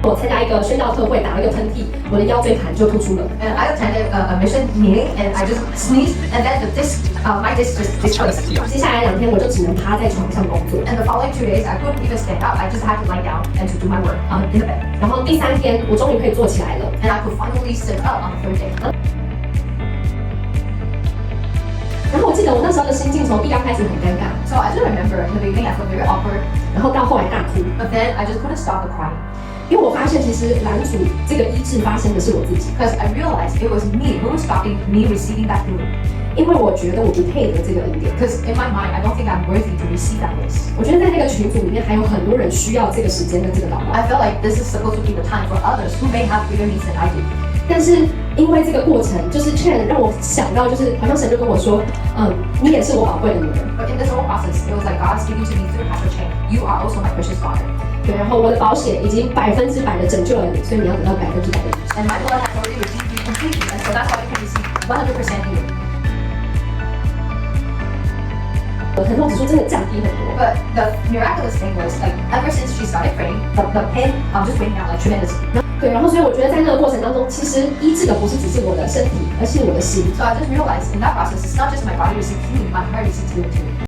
我参加一个宣教特会，打了一个喷嚏，我的腰椎盘就突出了。And I attended a mission meeting and I just sneezed and then the disc, my disc just displaced. 接下来2天我就只能趴在床上工作。And the following 2 days I couldn't even stand up. I just had to lie down and to do my work in the bed. 然后第3天我终于可以坐起来了。And I could finally sit up on the 3rd day. 然后我记得我那时候的心境从一刚开始很尴尬， So I just remember in the beginning I felt very awkward. 然后到后来大哭， But then I just couldn't stop the crying. 因为我发现其实拦阻这个医治发生的是我自己， Because I realized it was me who was stopping me receiving that healing. 因为我觉得我不配得这个恩典。 Because in my mind I don't think I'm worthy to receive that grace. 我觉得在那个群组里面还有很多人需要这个时间跟这个祷告， I felt like this is supposed to be the time for others who may have bigger needs than I do. 但是因为这个过程，就是却让我想到，就是好像神就跟我说，你也是我宝贵的女儿。 But in this whole process, it was like God speaking to me through Pastor Chen. You are also my precious daughter. 对，然后我的保险已经100%的拯救了你，所以你要得到100%的医治。 And my blood has already redeemed you completely, and so that's why you can receive 100% healing. 我疼痛指数真的降低很多。 But the miraculous thing was, like, ever since she started praying, the pain just went down like tremendously. 对，然后所以我觉得在那个过程当中，其实医治的不是只是我的身体，而是我的心。 So I just realized in that process, it's not just my body received healing, my heart received healing too.